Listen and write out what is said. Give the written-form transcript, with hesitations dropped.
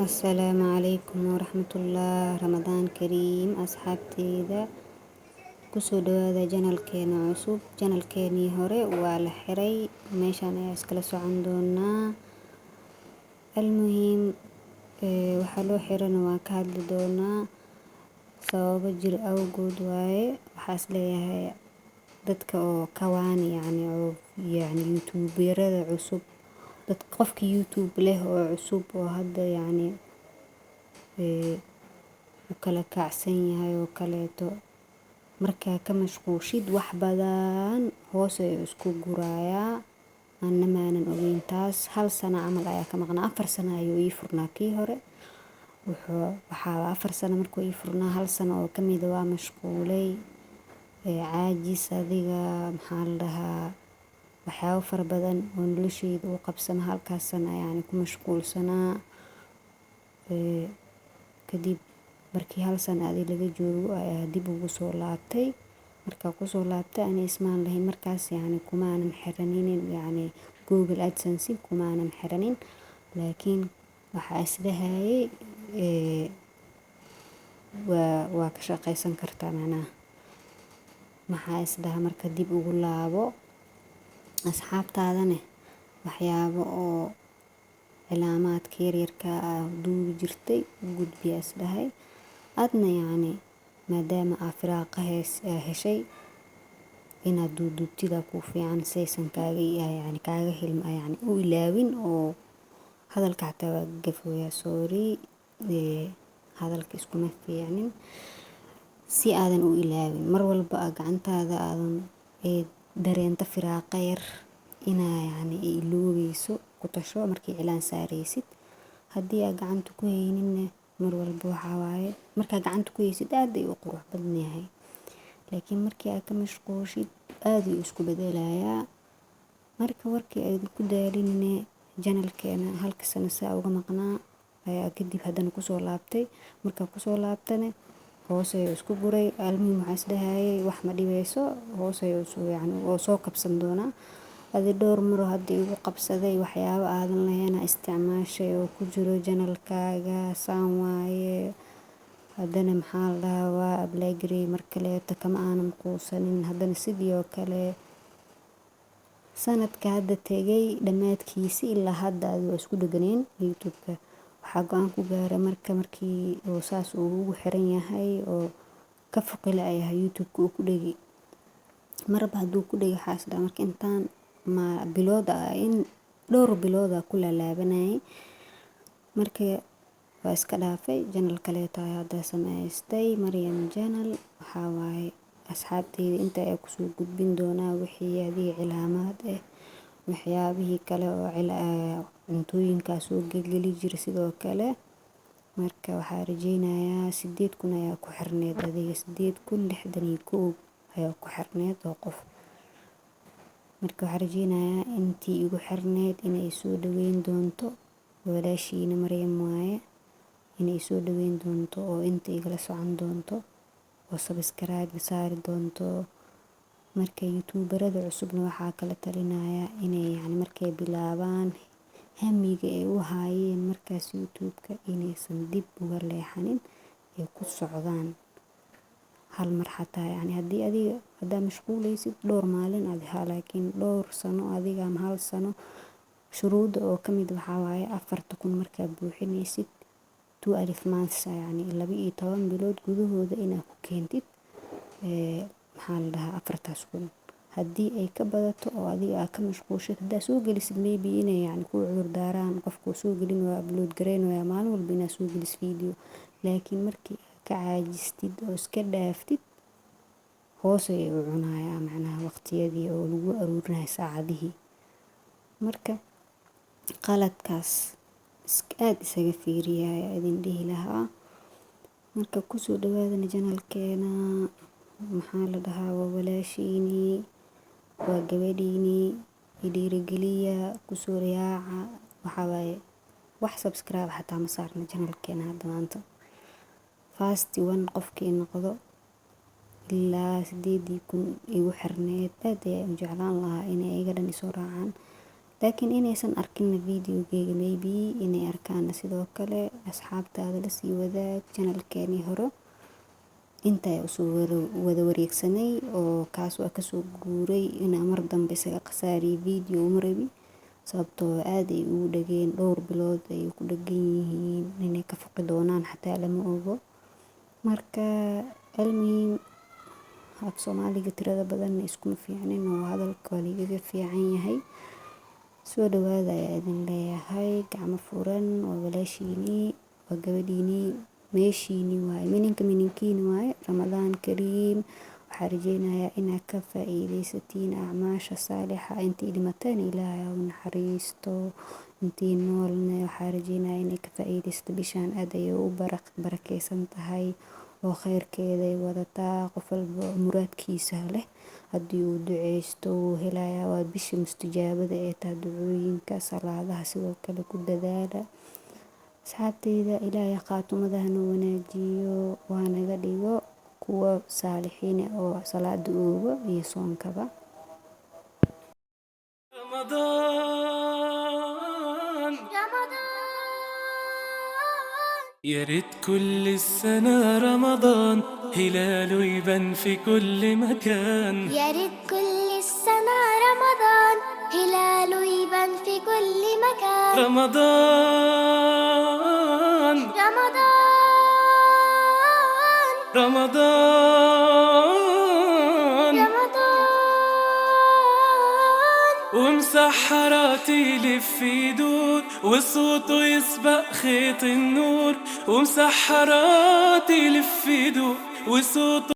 السلام عليكم ورحمة الله. رمضان كريم أصحابتيda kusoo dhawaada janalkeena cusub. Janalkeenii hore waa la xiray, meeshaan ayaa iskala socon doonaa. Almuhiim waxaa loo xirana waa ka hadli doonaa sababo jir awgood waaye. Waxaas leeyahay dadka oo kawaan yani youtuberada cusub, dadka qofka youtube leh oo cusub oo hadda u kala kacsan yahay oo kaleeto, markaa ka mashquushid wax badan hoos ayuu isku gurayaa. Anna maanan ogeyn taas. 1 sano camal ayaa ka maqnaa. 4 sano ayuu ii furnaa kii hore. waxaa 4 sano markuu ii furnaa, 1 sano oo ka mid ah waa mashquulay. caajis adiga maxaa la dhahaa, waxyaabo fara badan oo noloshayda u qabsana halkaas sano ayaan ku mashquulsanaa. kadib markii 1 sano laga joogo ayaa dib ugu soo laabtay. Markaa ku soo laabtay ani ismaan lahayn markaas kumaanan xiranin Google AdSense kumaanan xiranin, laakiin waxaa isdhahayay waa ka shaqaysan kartaa macnaha. maxaa isdhaha marka dib ugu laabo asxaabtaadana waxyaabo oo cilaamaadka yaryarka duubi jirtay u gudbiyaa isdhahay. adna maadaama firaaqa heshay inaad duubtida ku fiican saysan kaaga u ilaawin oo hadalka xataa waa gafooyaa. sorry, hadalka iskuma fiicnin si aadan u ilaawin. mar walba gacantaada aadan dareenta firaaqa yar inaa iloobayso ku tasho markii cilaan saaraysid. haddii aad gacanta ku hayninna mar walba waxaa waaye markaa gacanta ku haysid aad ayuu u qurux badan yahay, laakiin markii aad ka mashquushid aad ayuu isku bedelayaa. marka warkii aad ku daalinne janalkeena 1 sano saa uga maqnaa ayaa kadib haddana kusoo laabtay. markaa kusoo laabtane hoos ayuu isku guray. almuhiim waxaa isdhahayay wax ma dhibayso, hoos ayuu soo kabsan doonaa. adi dhowr maro haddii igu qabsaday waxyaabo aadan lahayn isticmaashay oo ku jiro janalkaaga saan waaye. haddana maxaa la dhahaa waa ablaagareey mar kaleeto kama aanan quusanin. haddana sidii oo kale sanadka hadda tegay dhammaadkiisa ilaa hadda waa isku dhaganeen youtube-ka. waxaa go-aan ku gaaray markii oo saas uu ugu xiran yahay oo ka foqila ayahay youtube-ka uu ku dhegi. marba hadduu ku dhegi waxaa isdhaha marka intaan dhowr bilooda ku laalaabanayay. marka waa iska dhaafay. janal kaleeto ayaa hadda samaystay, Maryam janal. waxaa waaye asxaabteyda inta ayaa kusoo gudbin doonaa wixii adiga cilaamaad waxyaabihii kale oo cuntooyinkaa soo gelgeli jira sidoo kale. marka waxaa rajeynayaa 8,000 ayaa ku xirneed adiga 8,061 ayaa ku xirneed oo qof. marka waxaa rajeynayaa intii igu xirneed inay soo dhaweyn doonto. walaashiina Maryam waaye, inay soo dhaweyn doonto oo inta igala socon doonto oo subscribe saari doonto. marka youtuberada cusubna waxaa kala talinayaa inay markay bilaabaan hamiga ay u haayeen markaas youtube-ka inaysan dib uga leexanin ay ku socdaan hal mar xataa. haddii adiga haddaa mashquulaysid dhowr maalin laakiin dhowr sano adiga ama 1 sano shuruuda oo ka mid waxaa waaye 4,000 markaa buuxinaysid 12 months 12 bilood gudahooda inaad ku keentid maxaa la dhahaa 4,000. haddii ay ka badato oo adiga aad ka mashquushid haddaa soo gelisid maybe inay ku cudur daaraan qofka soo gelin waa upload gareynaya maalin walba inaad soo gelis video. laakiin markii aad ka caajistid oo iska dhaaftid hoos ayay u cunayaa macnaha waqtiyadii oo lagu aruurinaya saacadihii. marka qaladkaas aad isaga fiiriya ayaa idin dhihi lahaa. marka kusoo dhawaadana janalkeena. maxaa la dhahaa waa walaashiinii, waa gabadhiinii. dhiirigeliya, kusoo riyaaca. waxaa waaye wax subscribe xataa ma saarna janalkeena hadda maanta. fast 1 qofkii noqdo ilaa 8,000 igu xirneed aad ayaan u jeclaan lahaa inay iga dhan isoo raacaan. laakiin inaysan arkin videogeyga maybe inay arkaan sidoo kale asxaabtaada la sii wadaag channelkeeni hore inta usoo wada wareegsanay oo kaas waa kasoo guuray inaan mar dambe isaga qasaariyo video uma rabi sababtoo aad ay ugu dhageen dhowr bilood ay ku dhagan yihiin inay ka foqi doonaan xataa lama ogo. marka almuhiim af Soomaaliga tirada badan iskuma fiicnin oo hadalka waa liiga fiican yahay. soo dhawaada ayaa idin leeyahay gacmo furan oo walaashiini waa gabadhiini meeshiini waaye mininkiini waaye Ramadaan Kariim. waxaan rajeynayaa inaad ka faa'iidaysatiin acmaasha saalixa intii dhimateen Ilaahay ha u naxariisto intii noolna waxaan rajeynayaa inay ka faa'iidaysato bishaan aad ayay u barakeysan tahay oo khayrkeeda ay wadataa qof walba muraadkiisa leh haddii uu duceysto wuu helayaa. waa bisha mustajaabada ee taa ducooyinka salaadaha sidoo kale ku dadaala asxaabteyda. Ilaahay khaatumadaha noo wanaajiyo waa naga dhigo kuwa saalixiin oo salaada ooga iyo soonkaba. رمضان يا ريت كل السنة رمضان هلاله يبان في كل مكان. يا ريت كل السنة رمضان هلاله يبان في كل مكان. رمضان رمضان رمضان رمضان ومسحراتي يلف يدور وصوته يسبق خيط النور ومسحراتي يلف يدور وصوته